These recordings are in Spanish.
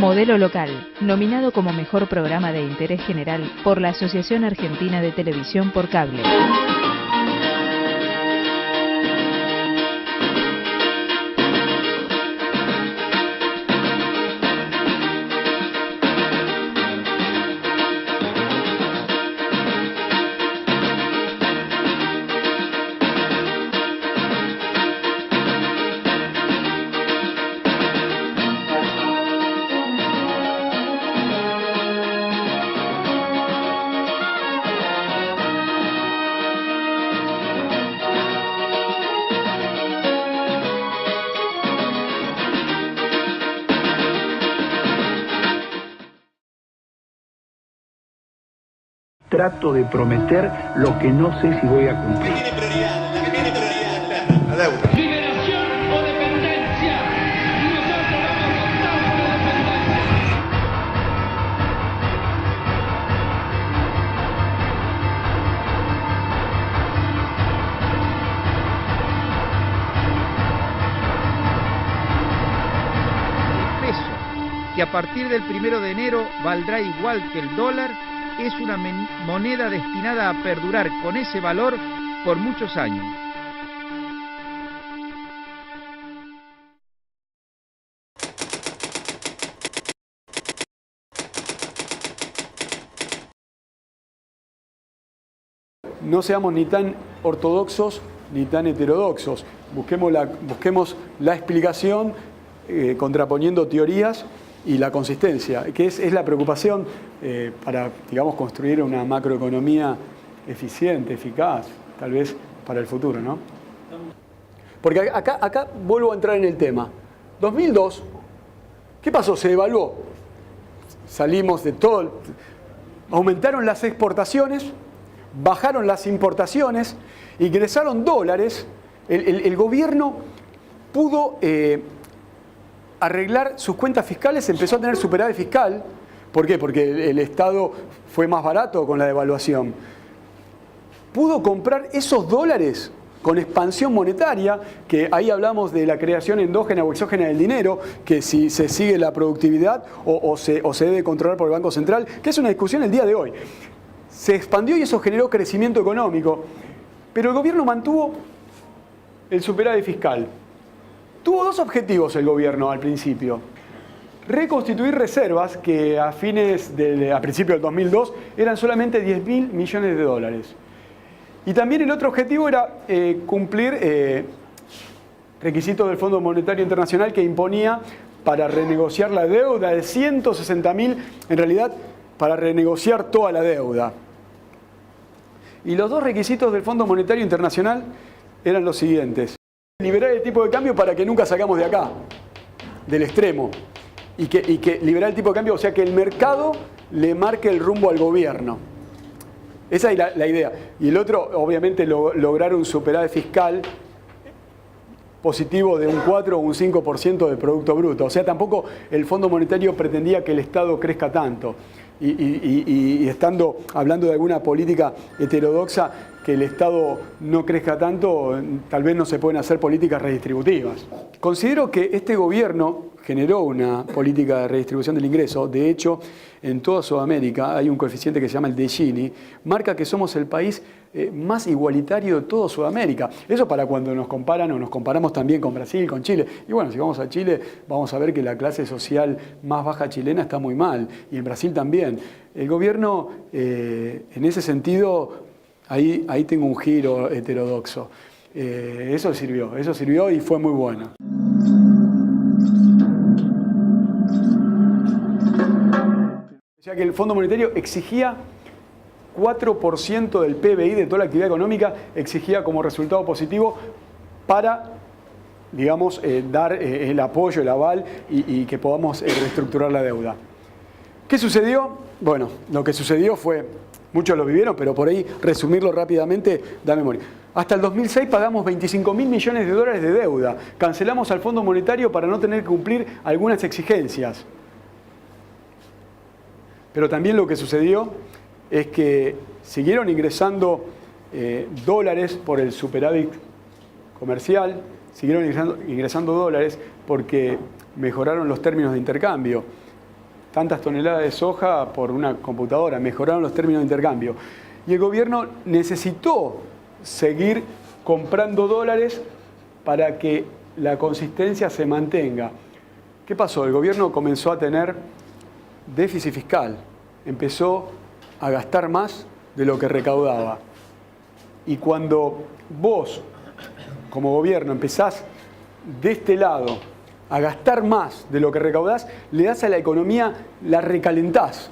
Modelo Local, nominado como mejor programa de interés general por la Asociación Argentina de Televisión por Cable. Trato de prometer lo que no sé si voy a cumplir. ¿Qué tiene prioridad? La que tiene prioridad externa, la deuda. ¿Liberación o dependencia? Nosotros vamos a optar por la dependencia. El peso, que a partir del 1 de enero valdrá igual que el dólar, es una moneda destinada a perdurar con ese valor por muchos años. No seamos ni tan ortodoxos ni tan heterodoxos. Busquemos la explicación contraponiendo teorías y la consistencia, que es la preocupación para, digamos, construir una macroeconomía eficiente, eficaz, tal vez para el futuro, ¿no? Porque acá vuelvo a entrar en el tema. 2002, ¿qué pasó? Se devaluó. Salimos de todo. Aumentaron las exportaciones, bajaron las importaciones, ingresaron dólares. El gobierno pudo arreglar sus cuentas fiscales, empezó a tener superávit fiscal. ¿Por qué? Porque el Estado fue más barato con la devaluación. Pudo comprar esos dólares con expansión monetaria, que ahí hablamos de la creación endógena o exógena del dinero, que si se sigue la productividad o se debe controlar por el Banco Central, que es una discusión el día de hoy. Se expandió y eso generó crecimiento económico, pero el gobierno mantuvo el superávit fiscal. Tuvo dos objetivos el gobierno al principio. Reconstituir reservas que a principios del 2002 eran solamente 10.000 millones de dólares. Y también el otro objetivo era cumplir requisitos del Fondo Monetario Internacional que imponía para renegociar la deuda de 160.000, en realidad para renegociar toda la deuda. Y los dos requisitos del Fondo Monetario Internacional eran los siguientes. Liberar el tipo de cambio para que nunca salgamos de acá, del extremo. Y que liberar el tipo de cambio, o sea, que el mercado le marque el rumbo al gobierno. Esa es la idea. Y el otro, obviamente, lograr un superávit fiscal positivo de un 4 o un 5% del Producto Bruto. O sea, tampoco el Fondo Monetario pretendía que el Estado crezca tanto. Y hablando de alguna política heterodoxa, que el Estado no crezca tanto, tal vez no se pueden hacer políticas redistributivas. Considero que este gobierno generó una política de redistribución del ingreso. De hecho, en toda Sudamérica hay un coeficiente que se llama el de Gini, marca que somos el país más igualitario de toda Sudamérica. Eso para cuando nos comparan o nos comparamos también con Brasil, con Chile. Y bueno, si vamos a Chile, vamos a ver que la clase social más baja chilena está muy mal, y en Brasil también. El gobierno, en ese sentido, ahí tengo un giro heterodoxo. Eso sirvió y fue muy bueno. O sea que el Fondo Monetario exigía 4% del PBI de toda la actividad económica, exigía como resultado positivo para, digamos, dar el apoyo, el aval y que podamos reestructurar la deuda. ¿Qué sucedió? Bueno, lo que sucedió fue, muchos lo vivieron, pero por ahí resumirlo rápidamente da memoria. Hasta el 2006 pagamos 25.000 millones de dólares de deuda. Cancelamos al Fondo Monetario para no tener que cumplir algunas exigencias. Pero también lo que sucedió es que siguieron ingresando dólares por el superávit comercial, siguieron ingresando dólares porque mejoraron los términos de intercambio. tantas toneladas de soja por una computadora, mejoraron los términos de intercambio. Y el gobierno necesitó seguir comprando dólares para que la consistencia se mantenga. ¿Qué pasó? El gobierno comenzó a tener déficit fiscal, empezó a gastar más de lo que recaudaba. Y cuando vos, como gobierno, empezás de este lado a gastar más de lo que recaudás, le das a la economía, la recalentás.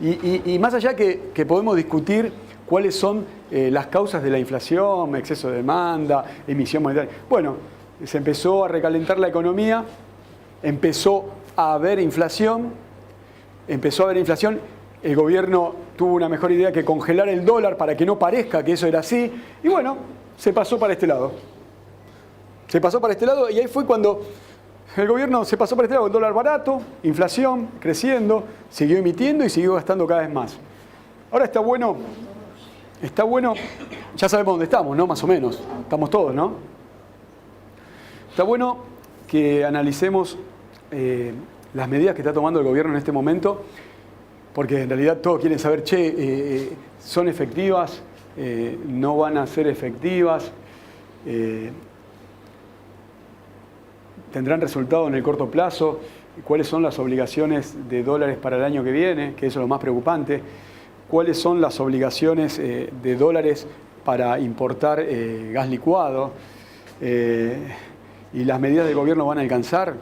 Y más allá que podemos discutir cuáles son las causas de la inflación, exceso de demanda, emisión monetaria. Bueno, se empezó a recalentar la economía, empezó a haber inflación, el gobierno tuvo una mejor idea que congelar el dólar para que no parezca que eso era así, y bueno, se pasó para este lado. Y ahí fue cuando el gobierno se pasó para este lado, el dólar barato, inflación, creciendo, siguió emitiendo y siguió gastando cada vez más. Ahora está bueno, ya sabemos dónde estamos, ¿no? Más o menos, estamos todos, ¿no? Está bueno que analicemos las medidas que está tomando el gobierno en este momento, porque en realidad todos quieren saber, ¿son efectivas? ¿No van a ser efectivas? ¿Tendrán resultado en el corto plazo? ¿Cuáles son las obligaciones de dólares para el año que viene? Que eso es lo más preocupante. ¿Cuáles son las obligaciones de dólares para importar gas licuado? ¿Y las medidas del gobierno van a alcanzar?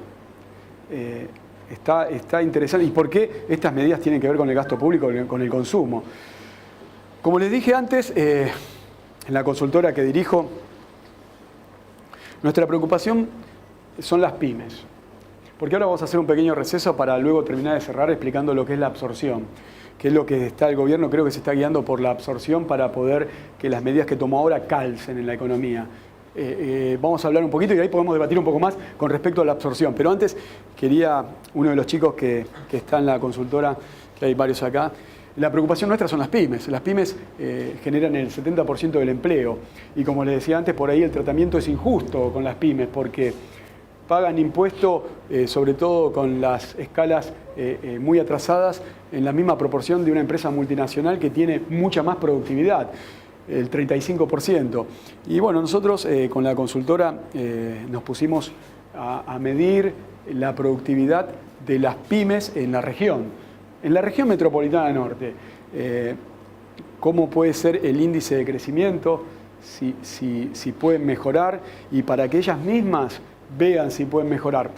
Está interesante. ¿Y por qué estas medidas tienen que ver con el gasto público, con el consumo? Como les dije antes, en la consultora que dirijo, nuestra preocupación son las pymes. Porque ahora vamos a hacer un pequeño receso para luego terminar de cerrar explicando lo que es la absorción, que es lo que está el gobierno, creo que se está guiando por la absorción para poder que las medidas que tomó ahora calcen en la economía. Vamos a hablar un poquito y ahí podemos debatir un poco más con respecto a la absorción. Pero antes quería, uno de los chicos que está en la consultora, que hay varios acá, la preocupación nuestra son las pymes. Las pymes generan el 70% del empleo y como les decía antes, por ahí el tratamiento es injusto con las pymes porque pagan impuestos, sobre todo con las escalas muy atrasadas, en la misma proporción de una empresa multinacional que tiene mucha más productividad, el 35%. Y bueno, nosotros con la consultora nos pusimos a medir la productividad de las pymes en la región metropolitana norte. ¿Cómo puede ser el índice de crecimiento? Si pueden mejorar y para que ellas mismas vean si pueden mejorar.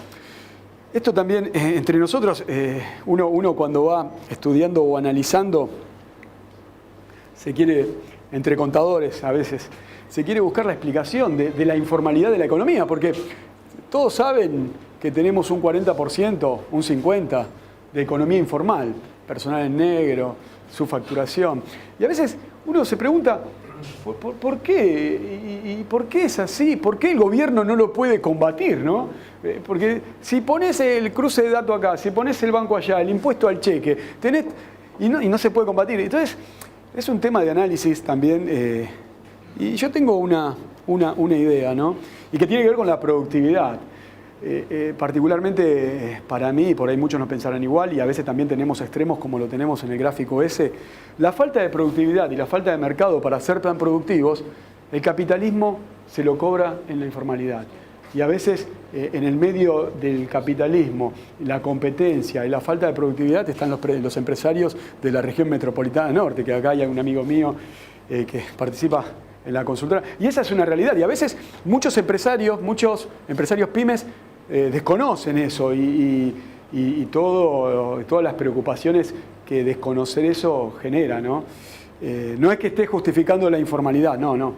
Esto también, entre nosotros, uno cuando va estudiando o analizando, se quiere, entre contadores a veces, se quiere buscar la explicación de la informalidad de la economía, porque todos saben que tenemos un 40%, un 50% de economía informal, personal en negro, su facturación. Y a veces uno se pregunta, ¿por qué? ¿Y por qué es así? ¿Por qué el gobierno no lo puede combatir, no? Porque si pones el cruce de datos acá, si pones el banco allá, el impuesto al cheque, y no se puede combatir. Entonces, es un tema de análisis también. Y yo tengo una idea, ¿no? Y que tiene que ver con la productividad. Particularmente para mí, por ahí muchos no pensarán igual y a veces también tenemos extremos como lo tenemos en el gráfico ese, la falta de productividad y la falta de mercado para ser tan productivos, el capitalismo se lo cobra en la informalidad. Y a veces en el medio del capitalismo, la competencia y la falta de productividad están los empresarios de la región metropolitana norte, que acá hay un amigo mío que participa en la consultora. Y esa es una realidad. Y a veces muchos empresarios pymes desconocen eso y todas las preocupaciones que desconocer eso genera, ¿no? No es que esté justificando la informalidad, no.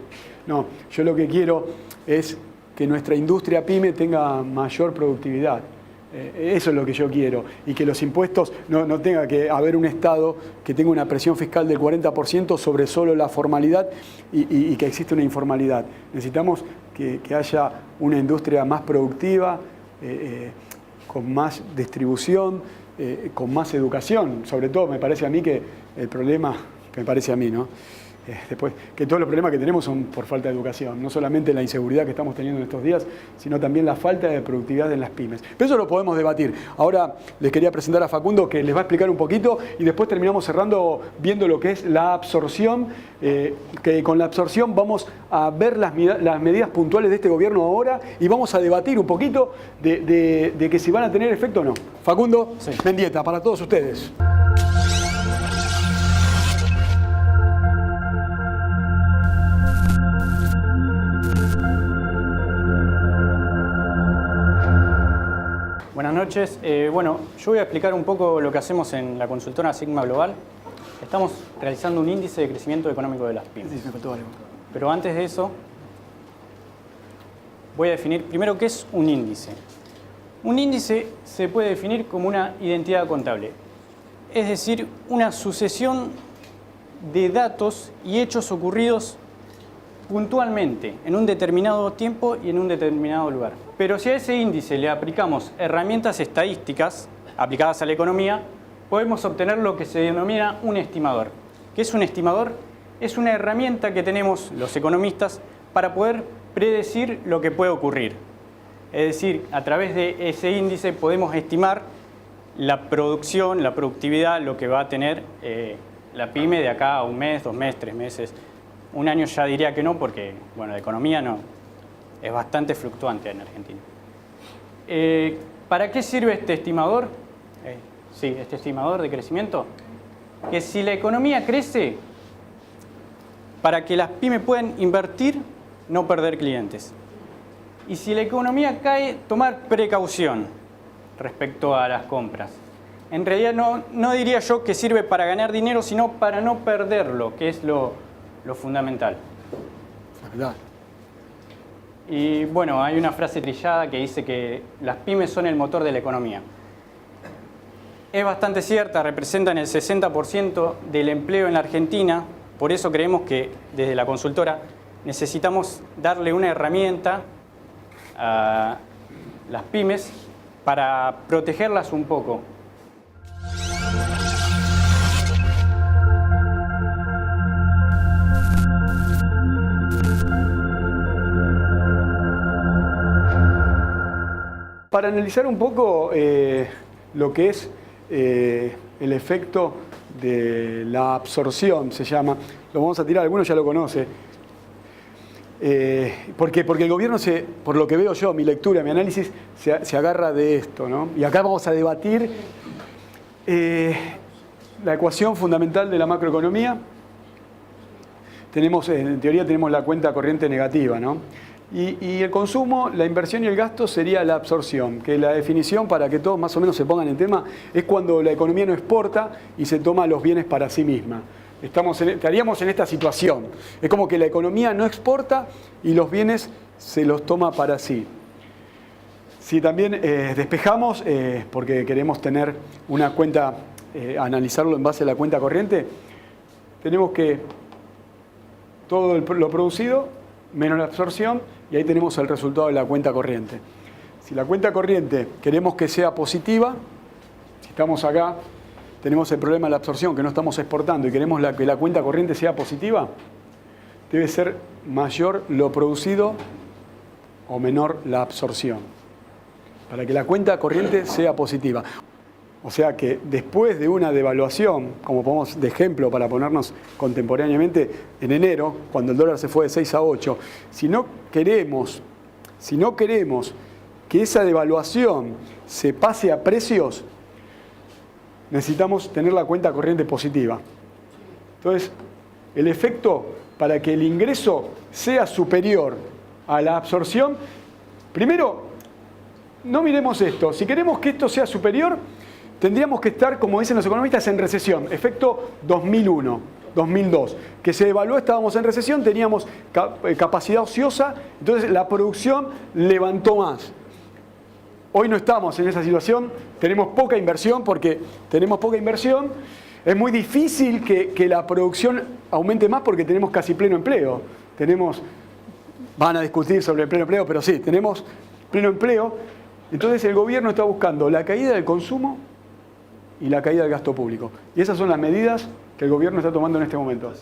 Yo lo que quiero es que nuestra industria pyme tenga mayor productividad. Eso es lo que yo quiero. Y que los impuestos no tenga que haber un Estado que tenga una presión fiscal del 40% sobre solo la formalidad y que existe una informalidad. Necesitamos que haya una industria más productiva, con más distribución, con más educación. Sobre todo me parece a mí que el problema, me parece a mí, ¿no? después, que todos los problemas que tenemos son por falta de educación, no solamente la inseguridad que estamos teniendo en estos días, sino también la falta de productividad en las pymes. Pero eso lo podemos debatir. Ahora les quería presentar a Facundo, que les va a explicar un poquito, y después terminamos cerrando viendo lo que es la absorción, que con la absorción vamos a ver las medidas puntuales de este gobierno ahora y vamos a debatir un poquito de que si van a tener efecto o no. Facundo, sí. Mendieta, para todos ustedes. Buenas noches. Bueno, yo voy a explicar un poco lo que hacemos en la consultora Sigma Global. Estamos realizando un índice de crecimiento económico de las pymes. Pero antes de eso, voy a definir primero qué es un índice. Un índice se puede definir como una identidad contable, es decir, una sucesión de datos y hechos ocurridos puntualmente en un determinado tiempo y en un determinado lugar. Pero si a ese índice le aplicamos herramientas estadísticas aplicadas a la economía, podemos obtener lo que se denomina un estimador. ¿Qué es un estimador? Es una herramienta que tenemos los economistas para poder predecir lo que puede ocurrir. Es decir, a través de ese índice podemos estimar la producción, la productividad, lo que va a tener la pyme de acá a un mes, 2 meses, 3 meses. Un año ya diría que no, porque bueno, la economía no, es bastante fluctuante en Argentina. ¿Para qué sirve este estimador? Sí, este estimador de crecimiento. Que si la economía crece, para que las pymes puedan invertir, no perder clientes. Y si la economía cae, tomar precaución respecto a las compras. En realidad no diría yo que sirve para ganar dinero, sino para no perderlo, que es lo fundamental. ¿Verdad? Y bueno, hay una frase trillada que dice que las pymes son el motor de la economía. Es bastante cierta, representan el 60% del empleo en la Argentina, por eso creemos que desde la consultora necesitamos darle una herramienta a las pymes para protegerlas un poco. Para analizar un poco lo que es el efecto de la absorción, se llama, lo vamos a tirar, algunos ya lo conocen. ¿Por qué? Porque el gobierno, por lo que veo yo, mi lectura, mi análisis, se agarra de esto, ¿no? Y acá vamos a debatir la ecuación fundamental de la macroeconomía. En teoría tenemos la cuenta corriente negativa, ¿no? Y el consumo, la inversión y el gasto sería la absorción, que la definición, para que todos más o menos se pongan en tema, es cuando la economía no exporta y se toma los bienes para sí misma. Estaríamos en esta situación. Es como que la economía no exporta y los bienes se los toma para sí. Si también despejamos, porque queremos tener una cuenta, analizarlo en base a la cuenta corriente, tenemos que todo lo producido menos la absorción, y ahí tenemos el resultado de la cuenta corriente. Si la cuenta corriente queremos que sea positiva, si estamos acá, tenemos el problema de la absorción, que no estamos exportando, y queremos que la cuenta corriente sea positiva, debe ser mayor lo producido o menor la absorción, para que la cuenta corriente sea positiva. O sea que después de una devaluación, como ponemos de ejemplo para ponernos contemporáneamente en enero, cuando el dólar se fue de 6 a 8, si no queremos que esa devaluación se pase a precios, necesitamos tener la cuenta corriente positiva. Entonces, el efecto para que el ingreso sea superior a la absorción, primero, no miremos esto. Si queremos que esto sea superior, tendríamos que estar, como dicen los economistas, en recesión. Efecto 2001, 2002. Que se devaluó, estábamos en recesión, teníamos capacidad ociosa, entonces la producción levantó más. Hoy no estamos en esa situación, tenemos poca inversión, es muy difícil que la producción aumente más porque tenemos casi pleno empleo. Van a discutir sobre el pleno empleo, pero sí, tenemos pleno empleo. Entonces el gobierno está buscando la caída del consumo y la caída del gasto público. Y esas son las medidas que el gobierno está tomando en este momento.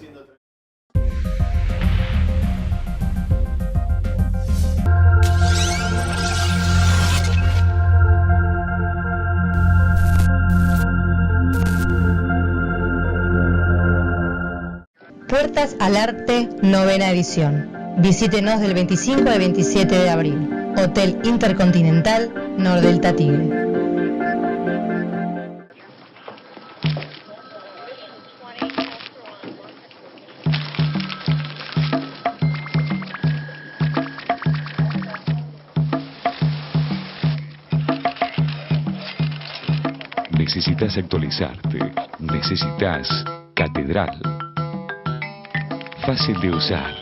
Puertas al Arte, 9ª edición. Visítenos del 25 al 27 de abril. Hotel Intercontinental, Nordelta Tigre. Necesitas actualizarte. Necesitas Catedral. Fácil de usar,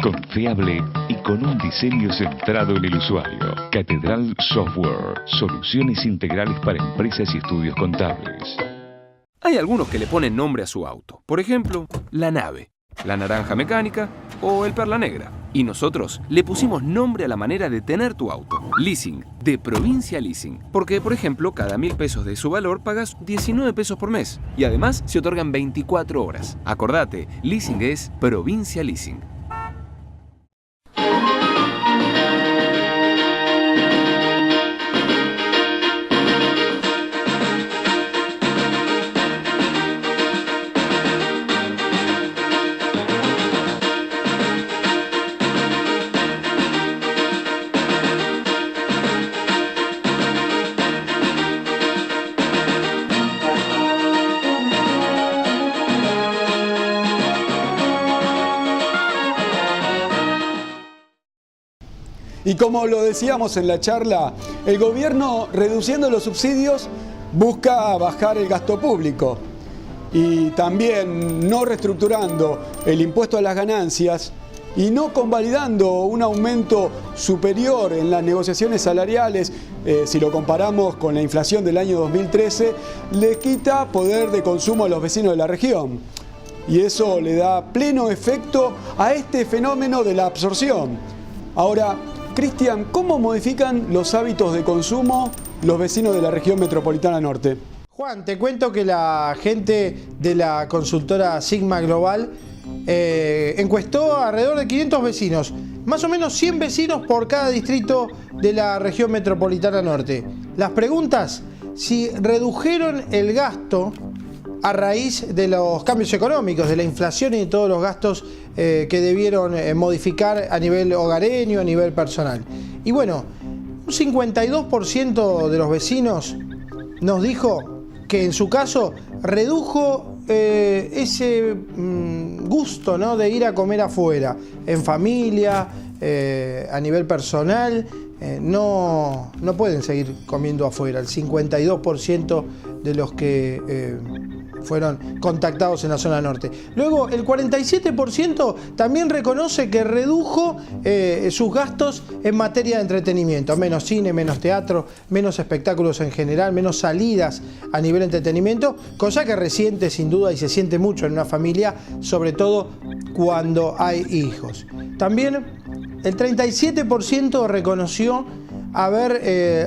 confiable y con un diseño centrado en el usuario. Catedral Software. Soluciones integrales para empresas y estudios contables. Hay algunos que le ponen nombre a su auto. Por ejemplo, la nave, la naranja mecánica o el perla negra. Y nosotros le pusimos nombre a la manera de tener tu auto. Leasing, de Provincia Leasing. Porque, por ejemplo, cada 1.000 pesos de su valor pagas 19 pesos por mes. Y además se otorgan 24 horas. Acordate, leasing es Provincia Leasing. Y como lo decíamos en la charla, el gobierno, reduciendo los subsidios, busca bajar el gasto público. Y también no reestructurando el impuesto a las ganancias y no convalidando un aumento superior en las negociaciones salariales, si lo comparamos con la inflación del año 2013, le quita poder de consumo a los vecinos de la región. Y eso le da pleno efecto a este fenómeno de la absorción. Ahora, Cristian, ¿cómo modifican los hábitos de consumo los vecinos de la región metropolitana norte? Juan, te cuento que la gente de la consultora Sigma Global encuestó a alrededor de 500 vecinos, más o menos 100 vecinos por cada distrito de la región metropolitana norte. Las preguntas: si redujeron el gasto a raíz de los cambios económicos, de la inflación y de todos los gastos que debieron modificar a nivel hogareño, a nivel personal. Y bueno, un 52% de los vecinos nos dijo que en su caso redujo ese gusto, ¿no?, de ir a comer afuera, en familia, a nivel personal. No pueden seguir comiendo afuera. El 52% de los que fueron contactados en la zona norte. Luego, el 47% también reconoce que redujo sus gastos en materia de entretenimiento. Menos cine, menos teatro, menos espectáculos en general, menos salidas a nivel de entretenimiento, cosa que resiente sin duda y se siente mucho en una familia, sobre todo cuando hay hijos. También el 37% reconoció haber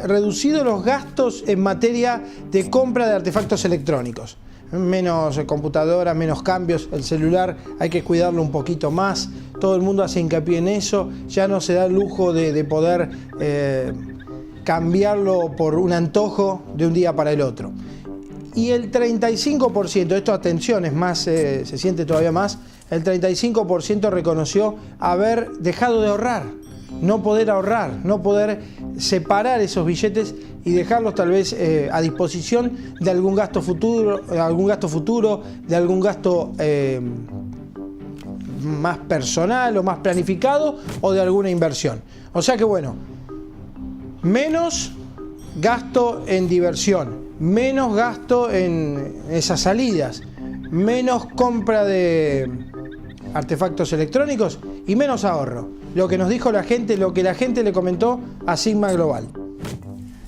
reducido los gastos en materia de compra de artefactos electrónicos. Menos computadoras, menos cambios, el celular hay que cuidarlo un poquito más, todo el mundo hace hincapié en eso, ya no se da el lujo de poder cambiarlo por un antojo de un día para el otro. Y el 35%, esto atención, es más, se siente todavía más, el 35% reconoció haber dejado de ahorrar, no poder ahorrar, no poder separar esos billetes y dejarlos tal vez a disposición de algún gasto futuro, de algún gasto más personal o más planificado o de alguna inversión. O sea que bueno, menos gasto en diversión, menos gasto en esas salidas, menos compra de artefactos electrónicos y menos ahorro. Lo que nos dijo la gente, lo que la gente le comentó a Sigma Global.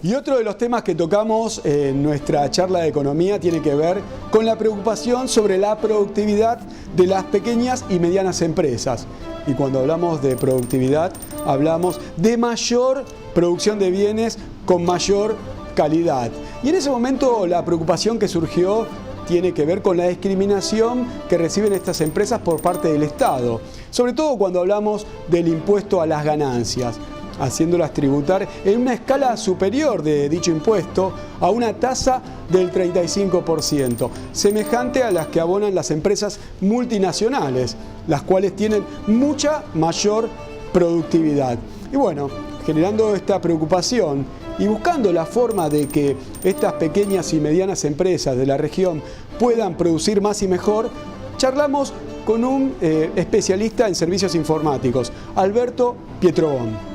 Y otro de los temas que tocamos en nuestra charla de economía tiene que ver con la preocupación sobre la productividad de las pequeñas y medianas empresas. Y cuando hablamos de productividad, hablamos de mayor producción de bienes con mayor calidad. Y en ese momento la preocupación que surgió tiene que ver con la discriminación que reciben estas empresas por parte del Estado, sobre todo cuando hablamos del impuesto a las ganancias. haciéndolas tributar en una escala superior de dicho impuesto a una tasa del 35%, semejante a las que abonan las empresas multinacionales, las cuales tienen mucha mayor productividad. Y bueno, generando esta preocupación y buscando la forma de que estas pequeñas y medianas empresas de la región puedan producir más y mejor, charlamos con un especialista en servicios informáticos, Alberto Pietrobón.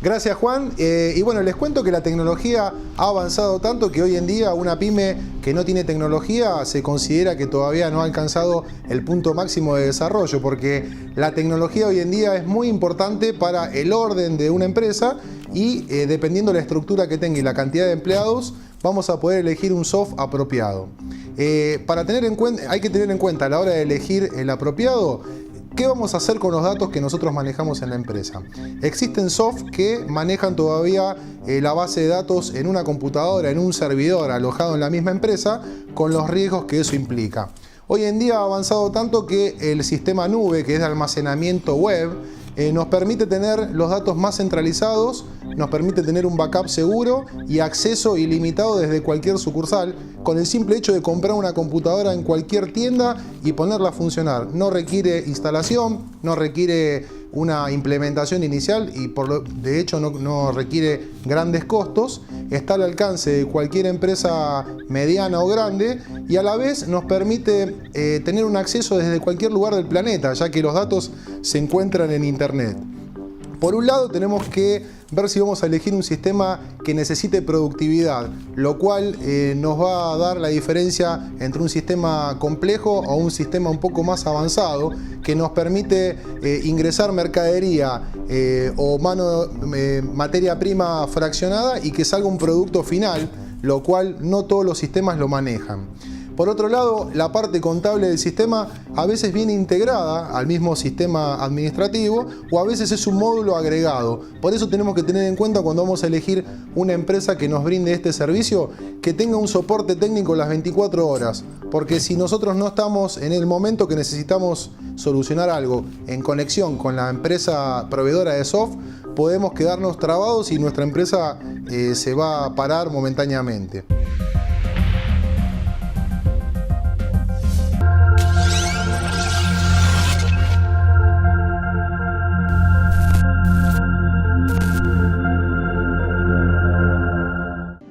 Gracias, Juan. Y bueno, les cuento que la tecnología ha avanzado tanto que hoy en día una pyme que no tiene tecnología se considera que todavía no ha alcanzado el punto máximo de desarrollo, porque la tecnología hoy en día es muy importante para el orden de una empresa y dependiendo de la estructura que tenga y la cantidad de empleados, vamos a poder elegir un soft apropiado. Hay que tener en cuenta a la hora de elegir el apropiado, ¿qué vamos a hacer con los datos que nosotros manejamos en la empresa? Existen soft que manejan todavía la base de datos en una computadora, en un servidor alojado en la misma empresa, con los riesgos que eso implica. Hoy en día ha avanzado tanto que el sistema nube, que es de almacenamiento web, nos permite tener los datos más centralizados, nos permite tener un backup seguro y acceso ilimitado desde cualquier sucursal, con el simple hecho de comprar una computadora en cualquier tienda y ponerla a funcionar. No requiere instalación, no requiere una implementación inicial y de hecho no requiere grandes costos. Está al alcance de cualquier empresa mediana o grande y a la vez nos permite tener un acceso desde cualquier lugar del planeta, ya que los datos se encuentran en Internet. Por un lado tenemos que ver si vamos a elegir un sistema que necesite productividad, lo cual nos va a dar la diferencia entre un sistema complejo o un sistema un poco más avanzado que nos permite ingresar mercadería o materia prima fraccionada y que salga un producto final, lo cual no todos los sistemas lo manejan. Por otro lado, la parte contable del sistema a veces viene integrada al mismo sistema administrativo o a veces es un módulo agregado. Por eso tenemos que tener en cuenta cuando vamos a elegir una empresa que nos brinde este servicio, que tenga un soporte técnico las 24 horas. Porque si nosotros no estamos en el momento que necesitamos solucionar algo en conexión con la empresa proveedora de software, podemos quedarnos trabados y nuestra empresa se va a parar momentáneamente.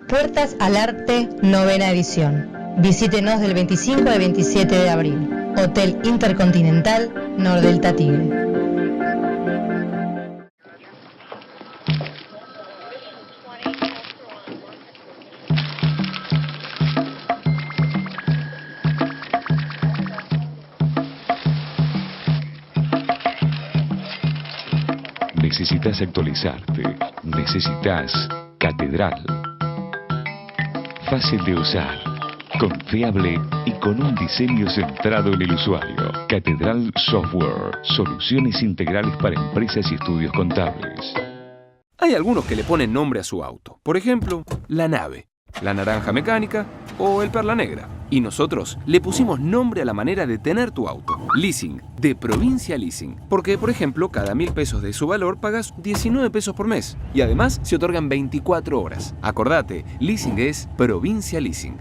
Puertas al Arte, 9ª edición. Visítenos del 25 al 27 de abril. Hotel Intercontinental, Nordelta Tigre. Necesitas actualizarte. Necesitas Catedral. Fácil de usar, confiable y con un diseño centrado en el usuario. Catedral Software, soluciones integrales para empresas y estudios contables. Hay algunos que le ponen nombre a su auto. Por ejemplo, la nave, la naranja mecánica o el perla negra. Y nosotros le pusimos nombre a la manera de tener tu auto. Leasing, de Provincia Leasing. Porque, por ejemplo, cada 1.000 pesos de su valor pagas 19 pesos por mes. Y además se otorgan 24 horas. Acordate, Leasing es Provincia Leasing.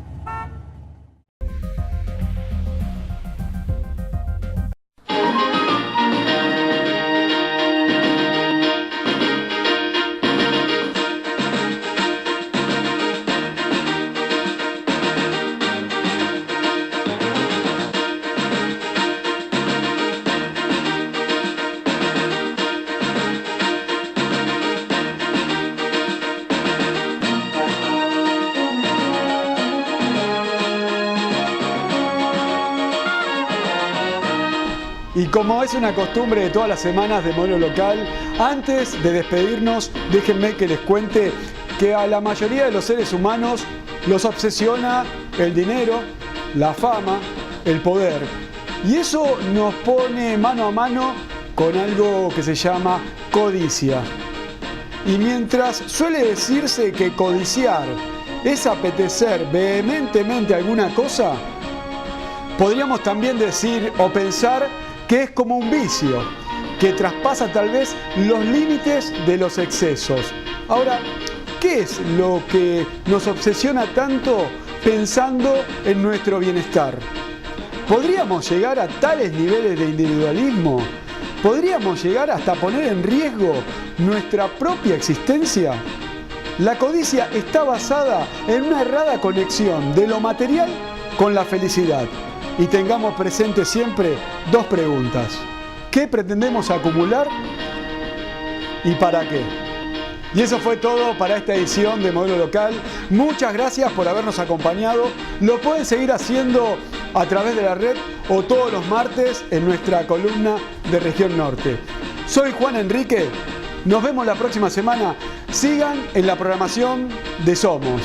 Y como es una costumbre de todas las semanas de Mono Local, antes de despedirnos, déjenme que les cuente que a la mayoría de los seres humanos los obsesiona el dinero, la fama, el poder. Y eso nos pone mano a mano con algo que se llama codicia. Y mientras suele decirse que codiciar es apetecer vehementemente alguna cosa, podríamos también decir o pensar que es como un vicio, que traspasa tal vez los límites de los excesos. Ahora, ¿qué es lo que nos obsesiona tanto pensando en nuestro bienestar? ¿Podríamos llegar a tales niveles de individualismo? ¿Podríamos llegar hasta poner en riesgo nuestra propia existencia? La codicia está basada en una errada conexión de lo material con la felicidad. Y tengamos presente siempre dos preguntas. ¿Qué pretendemos acumular y para qué? Y eso fue todo para esta edición de Modelo Local. Muchas gracias por habernos acompañado. Lo pueden seguir haciendo a través de la red o todos los martes en nuestra columna de Región Norte. Soy Juan Enrique. Nos vemos la próxima semana. Sigan en la programación de Somos.